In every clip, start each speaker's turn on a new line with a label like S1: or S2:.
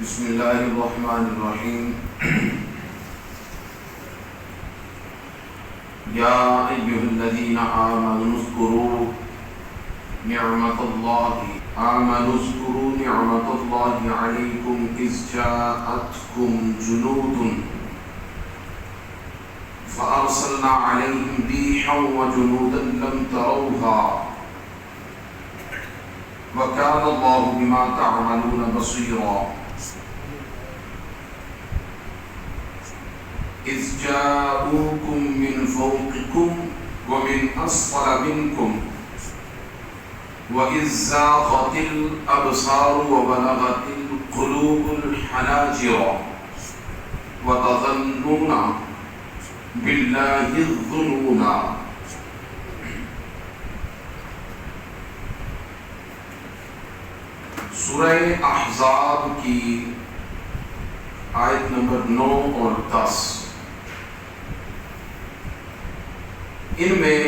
S1: بسم اللہ الرحمن الرحیم یا ایھا الذین آمنوا اذکروا نعمت اللہ علیکم اذ جاءتکم جنود فأرسلنا علیہم ریحا وجنودا لم تروها وكان الله بما تعملون بصيرا إذ جاءوكم من فوقكم ومن أسفل منكم وإذ زاغت الأبصار وبلغت القلوب الحناجر وتظنون بالله الظنون. سورہ احزاب کی آیت نمبر 9 اور 10، ان میں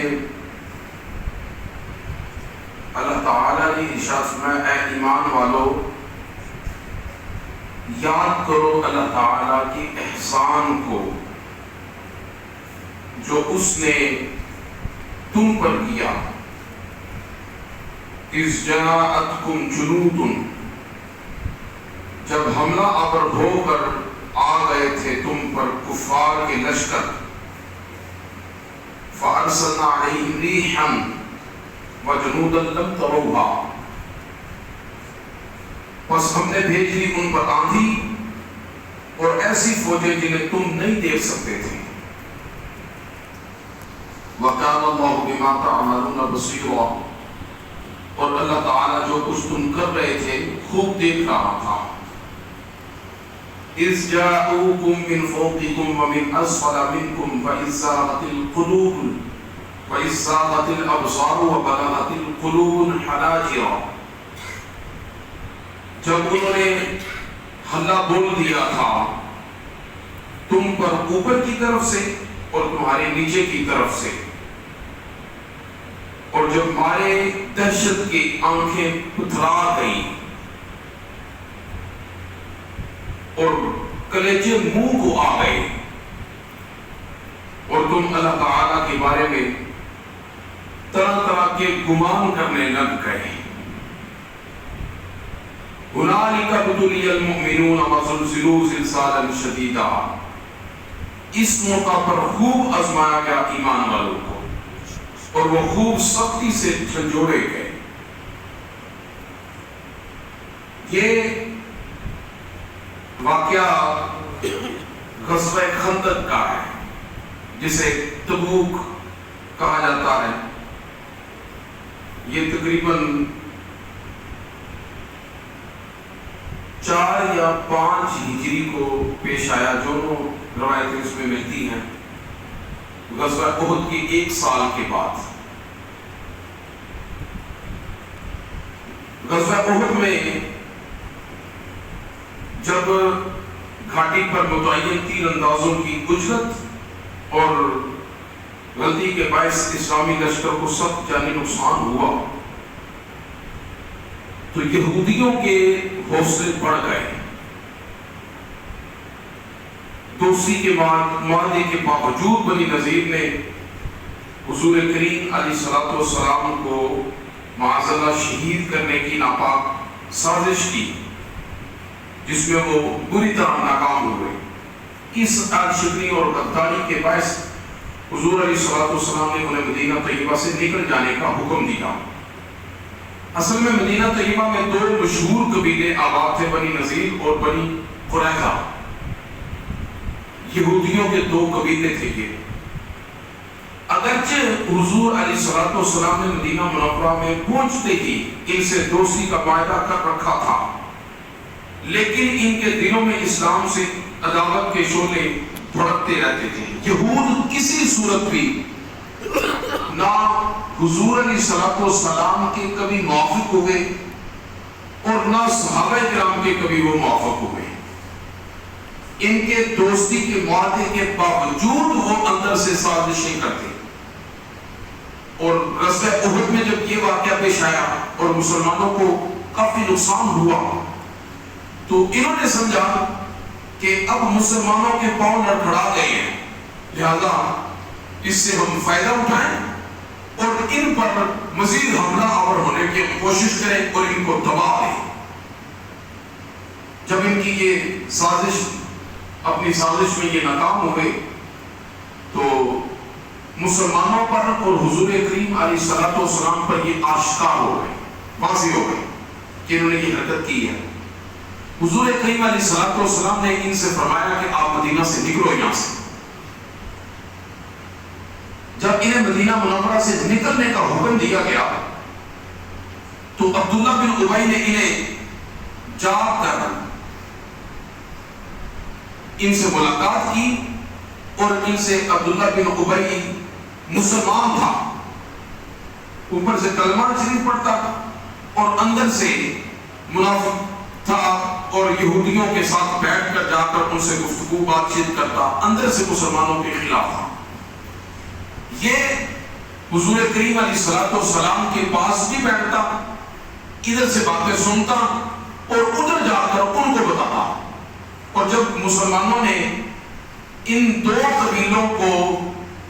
S1: اللہ تعالیٰ نے ارشاد فرمایا اے ایمان والو یاد کرو اللہ تعالیٰ کے احسان کو جو اس نے تم پر کیا. اذ جاءتکم جنود، جب حملہ آور ہو کر آ گئے تھے تم پر کفار کے لشکر. فارسلنا علیہم ریحا وجنودا لم تروها، بس ہم نے بھیج دی ان پر آندھی اور ایسی فوجیں جنہیں تم نہیں دیکھ سکتے تھے. وَكَانَ اللَّهُ بِمَا تَعْمَلُونَ بَصِيرًا، اور اللہ تعالیٰ جو کچھ تم کر رہے تھے خوب دیکھ رہا تھا. اِذْ جَاءُوكُم مِّن فَوْقِكُمْ وَمِنْ أَسْفَلَ مِنْكُمْ وَإِذْ زَاغَتِ الْقُلُوبُ وَإِذْ زَاغَتِ الْأَبْصَارُ وَبَلَغَتِ الْقُلُوبُ الْحَنَاجِرَ. جب انہوں نے حلہ بول دیا تھا تم پر اوپر کی طرف سے اور تمہارے نیچے کی طرف سے، اور جب مارے دہشت کی آنکھیں پتھرا گئی اور کلیجے منہ کو آ گئے اور تم اللہ تعالیٰ کے بارے میں طرح طرح کے گمان کرنے لگ گئے. هنالک ابتلی المؤمنون وزلزلوا زلزالا شدیدا، اس موقع پر خوب آزمایا گیا ایمان والوں کو اور وہ خوب سختی سے جھنجھوڑے گئے. یہ واقعہ غزوہ خندق کا ہے جسے تبوک کہا جاتا ہے. یہ تقریباً 4 یا 5 ہجری کو پیش آیا، جو روایتیں اس میں ملتی ہیں. غزوہ احد کی 1 سال کے بعد. غزوہ احد میں جب گھاٹی پر متعین تیر اندازوں کی اجرت اور غلطی کے باعث اسلامی لشکر کو سخت جانی نقصان ہوا تو یہودیوں کے حوصلے بڑھ گئے. دوستی کے معاہدے کے باوجود بنی نذیر نے حضور کریم علیہ الصلوۃ والسلام کو معاذ اللہ شہید کرنے کی ناپاک سازش کی، جس میں وہ بری طرح ناکام ہوئے. اس عاشقی اور غداری کے باعث حضور علیہ الصلوۃ والسلام نے انہیں مدینہ طیبہ سے نکل جانے کا حکم دیا. اصل میں مدینہ طیبہ میں 2 مشہور قبیلے آباد تھے، بنی نذیر اور بنی قریظہ. یہودیوں کے 2 قبیلے تھے. یہ اگرچہ حضور علیہ الصلوۃ والسلام نے مدینہ منورہ میں پہنچتے ہی ان سے دوستی کا معاہدہ کر رکھا تھا، لیکن ان کے دلوں میں اسلام سے عداوت کے شعلے بھڑکتے رہتے تھے. یہود کسی صورت بھی نہ حضور علیہ الصلوۃ والسلام کے کبھی موافق ہوئے اور نہ صحابہ کرام کے کبھی وہ موافق ہوئے. ان کے دوستی کے معاہدے کے باوجود وہ اندر سے سازشیں کرتے. اور غزوہ احد میں جب یہ واقعہ پیش آیا اور مسلمانوں کو کافی نقصان ہوا تو انہوں نے سمجھا کہ اب مسلمانوں کے پاؤں لڑکھڑا گئے ہیں، لہذا اس سے ہم فائدہ اٹھائیں اور ان پر مزید حملہ آور ہونے کی کوشش کریں اور ان کو دبا دیں۔ جب ان کی یہ سازش اپنی سازش میں یہ ناکام ہو گئی تو مسلمانوں پر اور حضور کریم علیہ الصلوۃ والسلام پر یہ آشکار ہو گئے، واضح ہو گئے کہ انہوں نے یہ حرکت کی ہے۔ حضور کریم علیہ الصلوۃ والسلام نے ان سے فرمایا کہ آپ مدینہ سے نکلو یہاں سے۔ جب انہیں مدینہ منورہ سے نکلنے کا حکم دیا گیا تو عبداللہ بن ابی نے انہیں جا کر ان سے ملاقات کی اور ان سے عبداللہ بن ابی مسلمان تھا، اوپر سے کلمہ شریف پڑھتا اور اندر سے منافق تھا اور یہودیوں کے ساتھ بیٹھ کر جا کر ان سے گفتگو بات چیت کرتا، اندر سے مسلمانوں کے خلاف تھا۔ یہ حضور کریم علیہ الصلوۃ والسلام کے پاس بھی بیٹھتا، ادھر سے باتیں سنتا اور ادھر جا کر ان کو بتاتا۔ اور جب مسلمانوں نے ان دو قبیلوں کو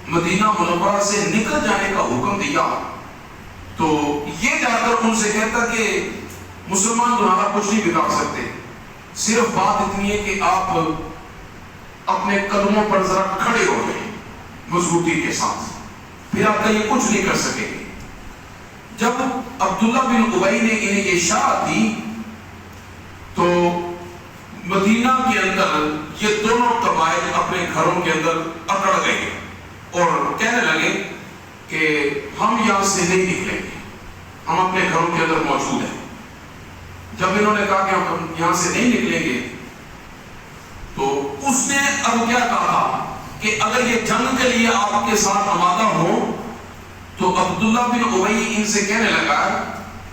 S1: مدینہ منورہ سے نکل جانے کا حکم دیا تو یہ جا کر ان سے کہتا کہ مسلمان تمہارا کچھ نہیں بگاڑ سکتے، صرف بات اتنی ہے کہ آپ اپنے قدموں پر ذرا کھڑے ہو جائیں مضبوطی کے ساتھ، پھر آپ کا یہ کچھ نہیں کر سکیں گے۔ جب عبداللہ بن ابی نے انہیں یہ اشارہ دی تو مدینہ کے اندر یہ دونوں قبائل اپنے گھروں کے اندر اکڑ گئے اور کہنے لگے کہ ہم یہاں سے نہیں نکلیں گے، ہم اپنے گھروں کے اندر موجود ہیں۔ جب انہوں نے کہا کہ ہم یہاں سے نہیں نکلیں گے تو اس نے اب کیا کہا کہ اگر یہ جنگ کے لیے آپ کے ساتھ آمادہ ہو تو عبداللہ بن ابی ان سے کہنے لگا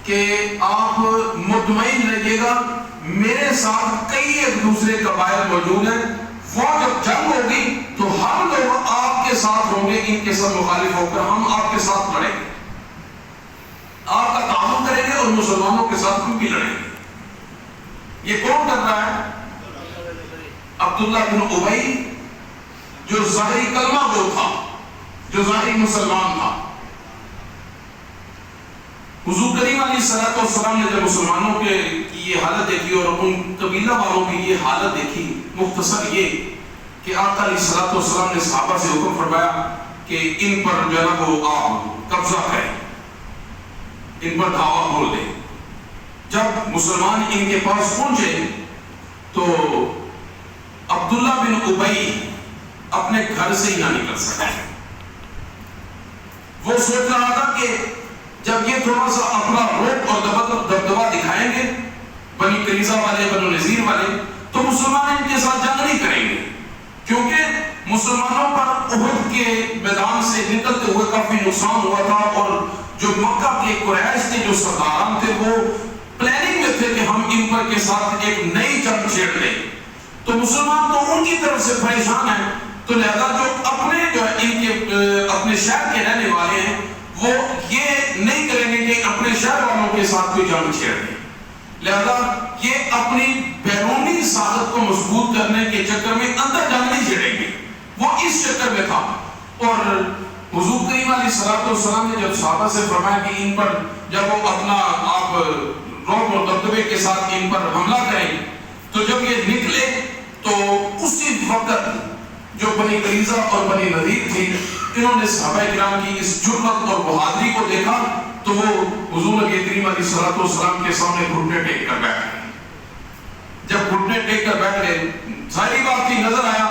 S1: کہ آپ مطمئن رہیے گا، میرے ساتھ کئی ایک دوسرے قبائل موجود ہیں، وہ جب جنگ ہوگی تو ہم لوگ آپ کے ساتھ ہوں گے، ان کے ساتھ مخالف ہو کر ہم آپ کے ساتھ لڑیں گے، آپ کا تعاون کریں گے اور مسلمانوں کے ساتھ ہم بھی لڑیں گے۔ یہ کون کر رہا ہے؟ عبداللہ بن ابی، جو ظاہری کلمہ گو تھا، جو ظاہری مسلمان تھا۔ حضور کریم علیہ الصلوۃ والسلام نے جب مسلمانوں کی یہ حالت دیکھی اور ان قبیلہ والوں کی یہ حالت دیکھی، مختصر یہ کہ آقا علیہ الصلوۃ والسلام نے صحابہ سے حکم فرمایا کہ ان پر جو ہے نا وہ آپ قبضہ کریں، ان پر دعویٰ بول دیں۔ جب مسلمان ان کے پاس پہنچے تو عبداللہ بن ابی اپنے گھر سے ہی نہ نکل سکا۔ وہ سوچ رہا تھا کہ جب یہ تھوڑا سا اپنا روپ اور دبدبہ دکھائیں گے بنی قریظہ والے، بنو نذیر والے، تو مسلمان ان کے ساتھ جنگ نہیں کریں گے، کیونکہ مسلمانوں پر احد کے میدان سے نکلتے ہوئے کافی نقصان ہوا تھا اور جو مکہ کے قریش کے جو سرداران تھے وہ پلاننگ میں تھے کہ ہم ان پر کے ساتھ ایک نئی جنگ چھیڑ دیں۔ تو مسلمان تو ان کی طرف سے پریشان ہیں، تو لہذا جو اپنے جو ہے ان کے اپنے شہر کے رہنے والے ہیں وہ یہ نہیں کریں گے کہ اپنے شہر والوں کے ساتھ کوئی جنگ چھیڑ دیں، لہذا یہ اپنی بیرونی ساخت کو مضبوط کرنے کے چکر میں اندر جنگ نہیں چھیڑیں گے، وہ اس چکر میں تھا۔ اور حضور کریم علیہ الصلوۃ والسلام نے جب صحابہ سے فرمایا کہ ان پر جب وہ اپنا آپ رعب اور دبدبے کے ساتھ ان پر حملہ کریں، تو جب یہ نکلے تو اسی وقت جو بنی قریظہ اور بنی نذیر تھی، انہوں نے صحابہ کرام کی اس جرأت اور بہادری کو دیکھا تو وہ حضور نبی کریم علیہ الصلوۃ والسلام کے سامنے گھٹنے ٹیک کر بیٹھ گئے۔ جب گھٹنے ٹیک کر بیٹھ گئے، ظاہری بات تھی، نظر آیا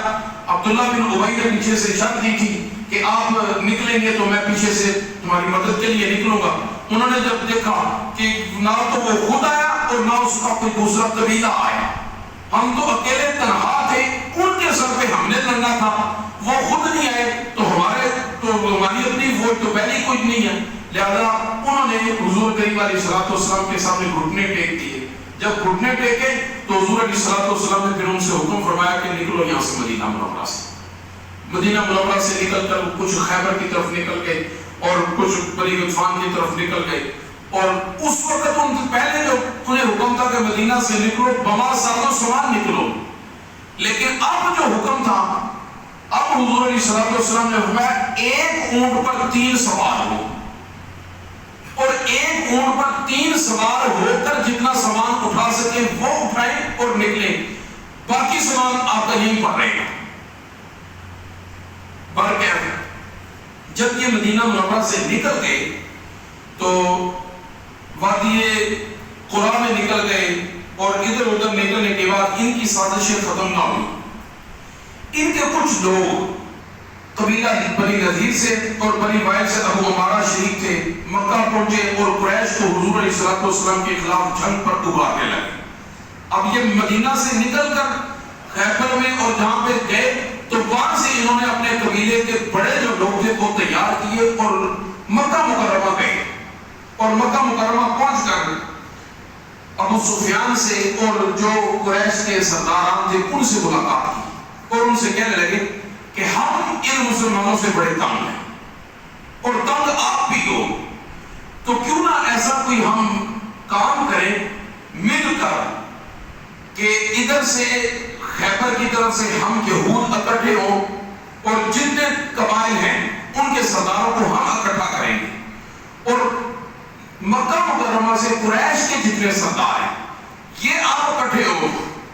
S1: عبداللہ بن ابی نے پیچھے سے اشارہ دی تھی کہ آپ نکلیں گے تو میں پیچھے سے تمہاری مدد کے لیے نکلوں گا۔ انہوں نے جب دیکھا کہ نہ تو وہ خود آیا اور نہ اس کا کوئی دوسرا قبیلہ آیا، ہم تو اکیلے تنہا تھے، ان کے سر پہ ہم نے لڑنا تھا، وہ خود نہیں آئے تو ہماری اپنی فوج تو پہلے ہی کچھ نہیں ہے، لہذا انہوں نے حضور کریم علیہ الصلوۃ والسلام کے سامنے گھٹنے ٹیک دیے۔ جب گھٹنے ٹیکے تو حضور علیہ الصلوۃ والسلام نے پھر ان سے حکم فرمایا کہ نکلو یہاں سے مدینہ منورہ سے۔ مدینہ منورہ سے نکل کر کچھ خیبر کی طرف نکل گئے اور کچھ بنی غطفان کی طرف نکل گئے اور اس وقت ان سے پہلے جو انہیں حکم تھا کہ مدینہ سے نکلو بما ساز و سامان نکلو، لیکن اب جو حکم تھا، اب حضور علیہ السلام نے فرمایا ایک اونٹ پر 3 سوار ہو، اور ایک اونٹ پر 3 سوار ہو کر جتنا سامان اٹھا سکے وہ اٹھائیں اور نکلیں، باقی سامان آپ کا یہیں پر رہے گا۔ جب یہ مدینہ منورہ سے نکل گئے تو وادی قرا میں نکل گئے، اور ادھر ادھر نکلنے کے بعد ان کی سازشیں ختم نہ ہوئی۔ ان کے کچھ لوگ قبیلہ بنی نذیر سے اور بنی وائل سے ابو عمارہ شریک تھے، مکہ پہنچے اور قریش کو حضور علیہ السلام کے خلاف جنگ پر ابھارنے لگے۔ اب یہ مدینہ سے نکل کر خیبر میں اور جہاں پہ گئے تو وہاں سے انہوں نے اپنے قبیلے کے بڑے جو لوگ تھے وہ تیار کیے اور مکہ مکرمہ گئے، اور مکہ مکرمہ پہنچ کر ابو سفیان سے اور جو قریش کے سرداران تھے ان سے ملاقات کی، اور ان سے کہنے لگے کہ ہم ان مسلمانوں سے بڑے تنگ ہیں، اور تنگ آپ بھی ہو، تو کیوں نہ ایسا کوئی ہم کام کریں مل کر کہ ادھر سے خیبر کی طرف سے ہم یہود اکٹھے ہوں اور جتنے قبائل ہیں ان کے سرداروں کو ہم اکٹھا کریں گے، اور مکہ مکرمہ سے قریش کے جتنے سردار ہیں یہ آپ اکٹھے ہو،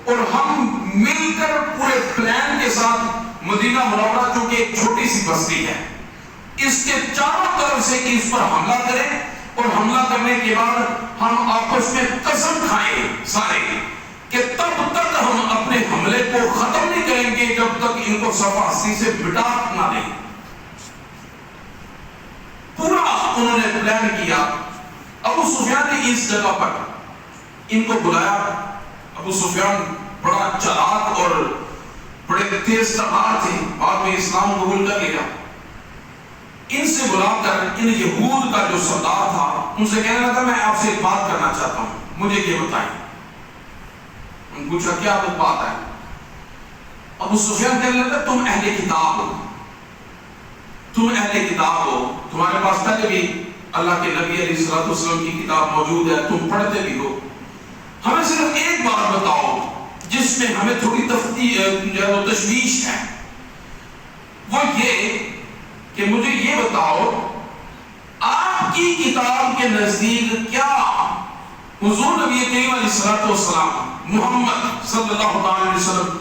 S1: اور ہم مل کر پورے پلان کے ساتھ مدینہ منورہ جو کہ ایک چھوٹی سی بستی ہے اس کے چاروں طرف سے اس پر حملہ کریں، اور حملہ کرنے کے بعد ہم آپس میں قسم کھائیں سارے کہ تب تک ہم اپنے حملے کو ختم نہیں کریں گے جب تک ان کو صفحہ ہستی سے مٹا نہ دیں۔ پورا انہوں نے پلان کیا۔ ابو سفیان نے اس جگہ پر ان کو بلایا۔ ابو سفیان بڑا چلاک اور بڑے تیز تبار تھے، بعد میں اسلام قبول کر لیا۔ ان سے بلا کر ان یہود کا جو سردار تھا ان سے کہنے لگا میں آپ سے ایک بات کرنا چاہتا ہوں، مجھے یہ بتائیں۔ ان پوچھا کیا بات ہے؟ ابو سفیان کہنے لگا تم اہل کتاب ہو، تم اہل کتاب ہو، تمہارے پاس پہلے بھی اللہ کے نبی علیہ السلام کی کتاب موجود ہے، تم پڑھتے بھی ہو، ہمیں صرف ایک بات بتاؤ جس میں ہمیں تھوڑی تشویش ہے، وہ یہ کہ مجھے یہ بتاؤ آپ کی کتاب کے نزدیک کیا حضور نبی کریم علیہ السلام محمد صلی اللہ علیہ وسلم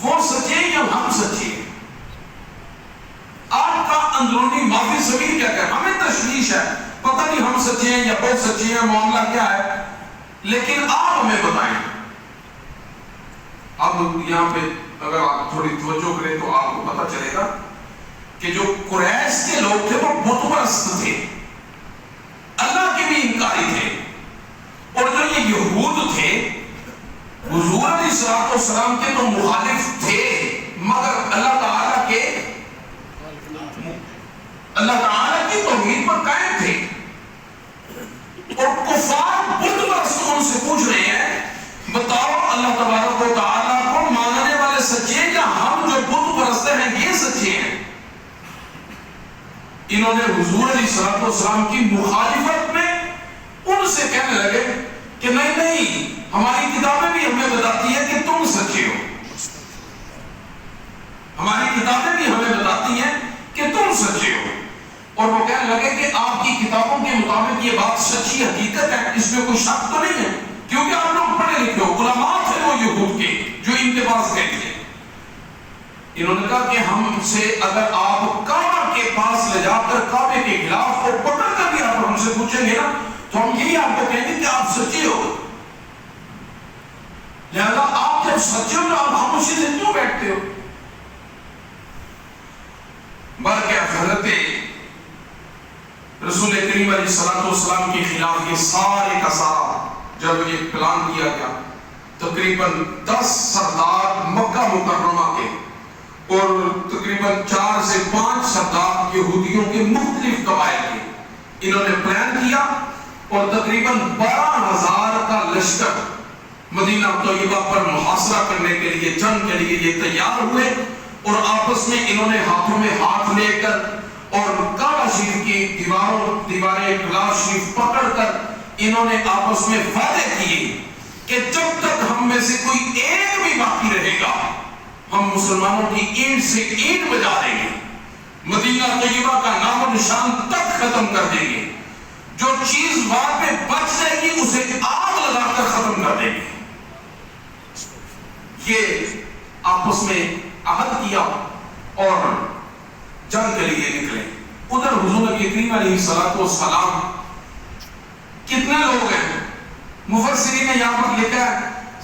S1: وہ سچے یا ہم سچے؟ آپ کا اندرونی معافی ضمیر کیا ہے؟ ہمیں تشویش ہے، پتہ نہیں ہم سچے ہیں یا وہ سچے ہیں، معاملہ کیا ہے، لیکن آپ ہمیں بتائیں۔ اب یہاں پہ اگر آپ تھوڑی توجہ کریں تو آپ کو پتہ چلے گا کہ جو قریش کے لوگ تھے وہ بت پرست تھے، اللہ کے بھی انکاری تھے، اور جو یہ یہود تھے حضور علیہ السلام کے تو مخالف تھے مگر اللہ تعالیٰ کی توحید پر قائم تھے، اور کفار بت پرست ان سے پوچھ رہے ہیں بتاؤ اللہ تبارک و تعالیٰ کو ماننے والے سچے یا ہم جو بت پرست ہیں یہ سچے ہیں؟ انہوں نے حضور علیہ السلام کی مخالفت میں ان سے کہنے لگے کہ نہیں ہماری کتابیں بھی ہمیں بتاتی ہے کہ تم سچے ہو، ہماری کتابیں بھی ہمیں بتاتی ہیں کہ تم سچے ہو، اور وہ کہنے لگے کہ آپ کی کتابوں کے مطابق یہ بات سچی حقیقت ہے، اس میں کوئی شک تو نہیں ہے، کیونکہ آپ لوگ پڑھے لکھے ہو، علماء تھے وہ یہود کے جو ان کے پاس گئے تھے۔ انہوں نے کہا کہ ہم سے اگر آپ کعبہ کے پاس لے جا کر کعبے کے خلاف اور پکڑ کر بھی آپ ہم سے پوچھیں گے نا تو ہم یہی آپ کو کہیں گے کہ آپ سچے ہو، لہذا آپ جب سچے ہو تو آپ خاموشی سے کیوں بیٹھتے ہو؟ بلکہ حضرت رسول کریم علیہ السلام کے خلاف یہ سارے کا سارا جب یہ پلان کیا گیا، تقریباً 10 سردار مکہ مکرمہ کے اور تقریباً 4 سے 5 سردار یہودیوں کے مختلف قبائل کے، انہوں نے پلان کیا اور تقریباً 12,000 کا لشکر مدینہ طیبہ پر محاصرہ کرنے کے لیے، جنگ کے لیے یہ تیار ہوئے، اور آپس میں انہوں نے ہاتھوں میں ہاتھ لے کر اور کعبہ شریف کی دیواریں غلاف شریف پکڑ کر انہوں نے آپس میں وعدے کیے کہ جب تک ہم میں سے کوئی ایک بھی باقی رہے گا ہم مسلمانوں کی اینٹ سے اینٹ بجا دیں گے، مدینہ طیبہ کا نام و نشان تک ختم کر دیں گے، جو چیز وہاں پہ بچ جائے گی اسے آگ لگا کر ختم کر دیں گے۔ یہ آپس میں عہد کیا اور جنگ کے لیے نکلے۔ ادھر حضور نبی کریم علیہ السلام کتنے لوگ ہیں؟ مفسرین نے یہاں پر لکھا ہے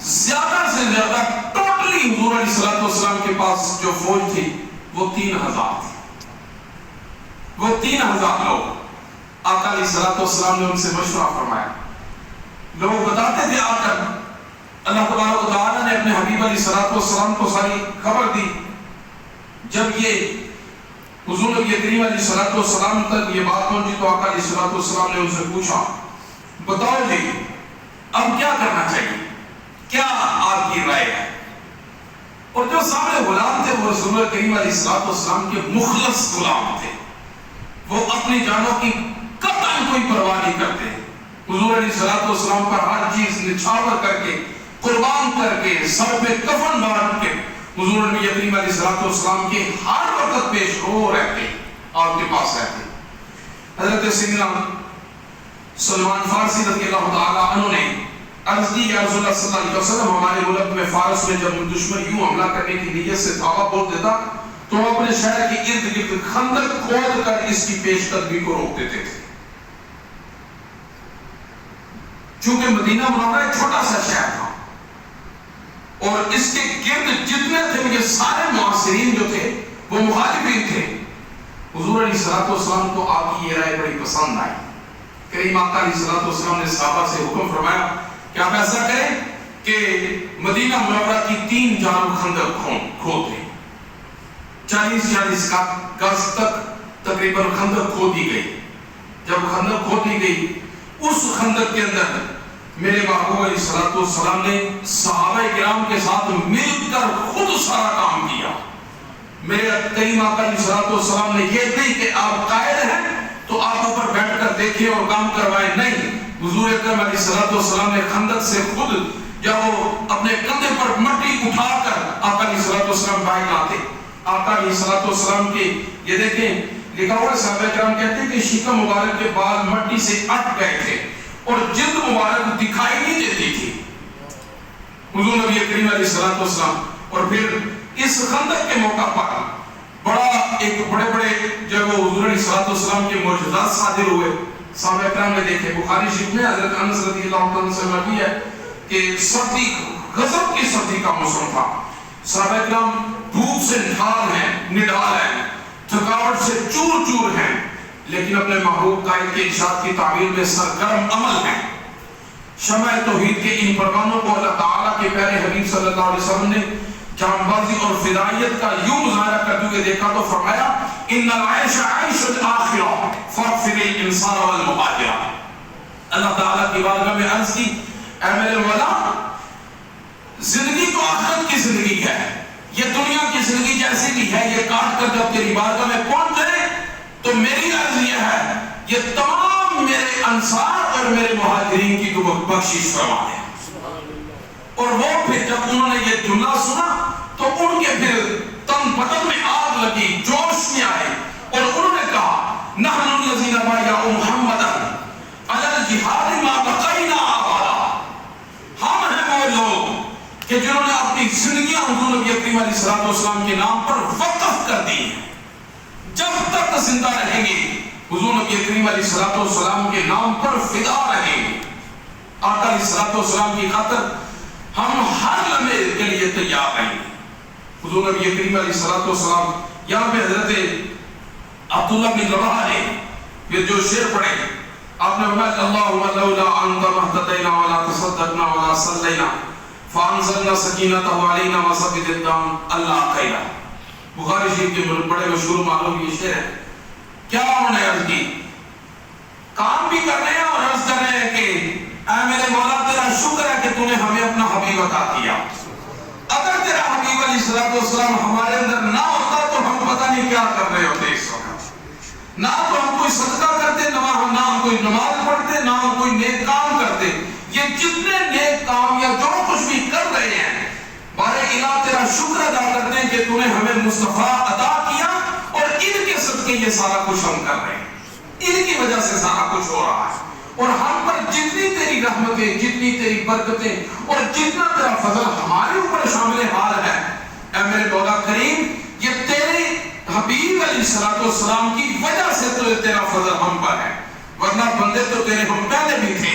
S1: زیادہ سے زیادہ ٹوٹلی حضور علیہ السلام کے پاس جو فوج تھی وہ 3000 تھی، وہ 3000 لوگ۔ آقا علیہ السلام نے ان سے مشورہ فرمایا، لوگ بتاتے تھے آ کر اللہ تبارک و تعالیٰ نے اپنے حبیب علیہ السلام کو ساری خبر دی۔ جب یہ حضور نبی کریم علیہ السلام تک یہ بات پہنچی تو آقا علیہ السلام نے ان سے پوچھا، بتاؤ جی اب کیا کرنا چاہیے، کیا آپ کی رائے ہے؟ اور جو سامنے غلام تھے وہ رسول کریم علیہ السلام کے مخلص غلام تھے، وہ اپنی جانوں کی قطعاً کوئی پرواہ نہیں کرتے، حضور علیہ السلام پر ہر چیز نچھاور کر کے قربان کر کے سر پہ کفن باندھ کے حضور نبی کریم علیہ السلام کے ہر وقت پیش رو رہتے، آپ کے پاس رہتے۔ حضرت سیدنا سلمان فارسی رضی اللہ تعالیٰ عنہ نے عرض کی، یا رسول اللہ صلی اللہ علیہ وسلم ہمارے ملک میں فارس میں جب دشمن یوں حملہ کرنے کی نیت سے دعویٰ بول دیتا تو وہ اپنے شہر کے ارد گرد خندق کھود کر اس کی پیش قدمی کو روک دیتے تھے۔ چونکہ مدینہ منورہ ایک چھوٹا سا شہر تھا اور اس کے گرد جتنے تھے یہ سارے معاصرین جو تھے وہ مخالفین تھے۔ حضور علیہ السلام کو آپ کی یہ رائے بڑی پسند آئی۔ کریم آقا علیہ السلام نے صحابہ سے حکم فرمایا کہ آپ ایسا کریں کہ مدینہ منورہ کی 3 جانب خندق کھود دیں، 40 گز تک تقریباً خندق کھود دی گئی۔ جب خندق کھود دی گئی اس خندق کے اندر میرے محبوب علیہ السلام نے صحابہ کرام کے ساتھ مل کر خود سارا کام کیا۔ میرے کریم آقا علیہ السلام نے یہ نہیں کہ آپ قائد ہیں تو آپ اوپر بیٹھ کر دیکھیں اور کام کروائیں، نہیں، حضور اکرم علیہ السلام نے خندق سے خود جب وہ اپنے کندھے پر مٹی اٹھا کر آقا علیہ السلام باہر لاتے، آقا علیہ السلام کے یہ دیکھیں لکھا ہوا ہے، صحابہ کرام کہتے ہیں کہ شکم مبارک کے بال مٹی سے اٹ گئے تھے اور جلد مبارک دکھائی نہیں دیتی تھی حضور نبی کریم علیہ السلام۔ اور پھر اس خندق کے موقع پر بڑے بڑے جب حضور علیہ السلام کے معجزات صادر ہوئے، صحابہ کرام نے دیکھے۔ بخاری شریف میں حضرت انس رضی اللہ عنہ سے مروی ہے کہ سردی، غضب کی سردی کا موسم تھا، صحابہ کرام دھوپ سے نڈال ہیں، تھکاوٹ سے چور چور ہیں، لیکن اپنے محبوب قائد کے ارشاد کی تعبیر میں سرگرم عمل ہیں۔ شمع توحید کے ان پروانوں کو اللہ تعالیٰ کے پیارے حبیب صلی اللہ علیہ وسلم نے جان بازی اور فدائیت کا یوں مظاہرہ کرتے ہوئے دیکھا تو فرمایا ان العیش عیش الاخرہ فاغفر الانسان والمہاجرہ۔ اللہ تعالیٰ کی بارگاہ میں عرض کی، اے میرے مولا زندگی تو آخرت کی زندگی ہے، یہ دنیا کی زندگی جیسی بھی ہے، یہ کاٹ کر جب تیری بارگاہ میں پہنچ جائے تو میری عرض یہ ہے یہ تمام میرے انصار اور میرے مہاجرین کی تو بخشش فرما ہے۔ اور وہ پھر جب انہوں نے یہ جملہ سنا تو ان کے پھر تن بدن میں آگ لگی، جوش میں آئے اور انہوں نے کہا نحن الذین بایعوا محمدا علی الجہاد ما بقینا ابدا، ہم ہیں وہ لوگ کہ جنہوں نے اپنی زندگیاں حضور نبی کریم علیہ السلام کے نام پر وقف کر دی ہیں، جب تک زندہ رہیں گے حضور نبی کریم علیہ السلام کے نام پر فدا رہیں گے۔ آقا علیہ السلام کی خاطر ہم ہر لمحے کے لیے تیار ہیں۔ حضور نبی کریم علیہ السلام یہاں پہ حضرت عبداللہ بن رواحہ نے پھر جو شعر پڑھے، آپ نے فرمایا اللہم لولا انت مہتدینا ولا تصدقنا ولا صلینا فانزلنا سکینتہ علینا وثبت الدم اللہ خیرہ۔ بخاری شریف کے بڑے مشہور معلوم یہ شعر ہے۔ کیا انہوں نے عرض کی، کام بھی کر رہے ہیں اور عرض کر رہے ہیں کہ اے میرے مولا تیرا شکر ہے کہ تو نے ہمیں اپنا حبیب عطا کیا، اگر تیرا حبیب علیہ السلام ہمارے اندر نہ ہوتا تو ہم پتہ نہیں کیا کر رہے ہوتے اس وقت، نہ تو ہم کوئی صدقہ کرتے نہ ہم کوئی نماز پڑھتے نہ کوئی نیک کام کرتے. یہ جتنے نیک کام یا جو کچھ بھی کر رہے ہیں بارے الہ تیرا شکر ادا کرتے ہیں کہ تو نے ہمیں مصطفیٰ عطا کیا اور ان کے صدقے یہ سارا کچھ ہم کر رہے ہیں. ان کی وجہ سے سارا کچھ ہو رہا ہے. اور ہم پر جتنی تیری رحمتیں, جتنی تیری برکتیں اور جتنا تیرا فضل ہمارے اوپر شامل حال ہے, اے میرے مولا کریم, یہ تیرے حبیب علیہ السلام کی وجہ سے تو تیرا فضل ہم پر ہے. ورنہ بندے تو تیرے ہم پہلے بھی تھے.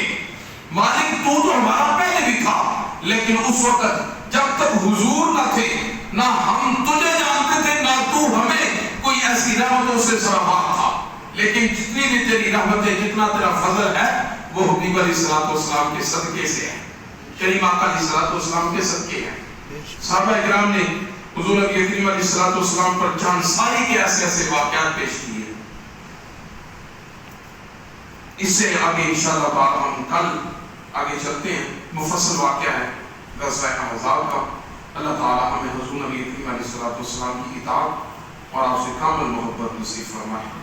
S1: مالک تو ہمارا پہلے بھی تھا, لیکن اس وقت جب تک حضور نہ تھے نہ ہم تجھے جانتے تھے نہ تو ہمیں کوئی ایسی رحمتوں سے سرابار تھا. لیکن جتنی بھی تیری رحمتیں, جتنا تیرا فضل ہے, وہ حبیب علیہ السلام کے صدقے سے ہے, کریم آقا علیہ السلام کے صدقے ہے. صحابہ اکرام نے حضور نبی کریم علیہ السلام پر جان ساری کے ایسے ایسے واقعات پیش کیے. اس سے آگے انشاءاللہ تعالی ہم کل آگے چلتے ہیں. مفصل واقعہ ہے غزوہ احزاب کا. اللہ تعالی ہمیں حضور نبی کریم علیہ السلام کی اطاعت اور آپ سے کامل محبت نصیب فرمائے.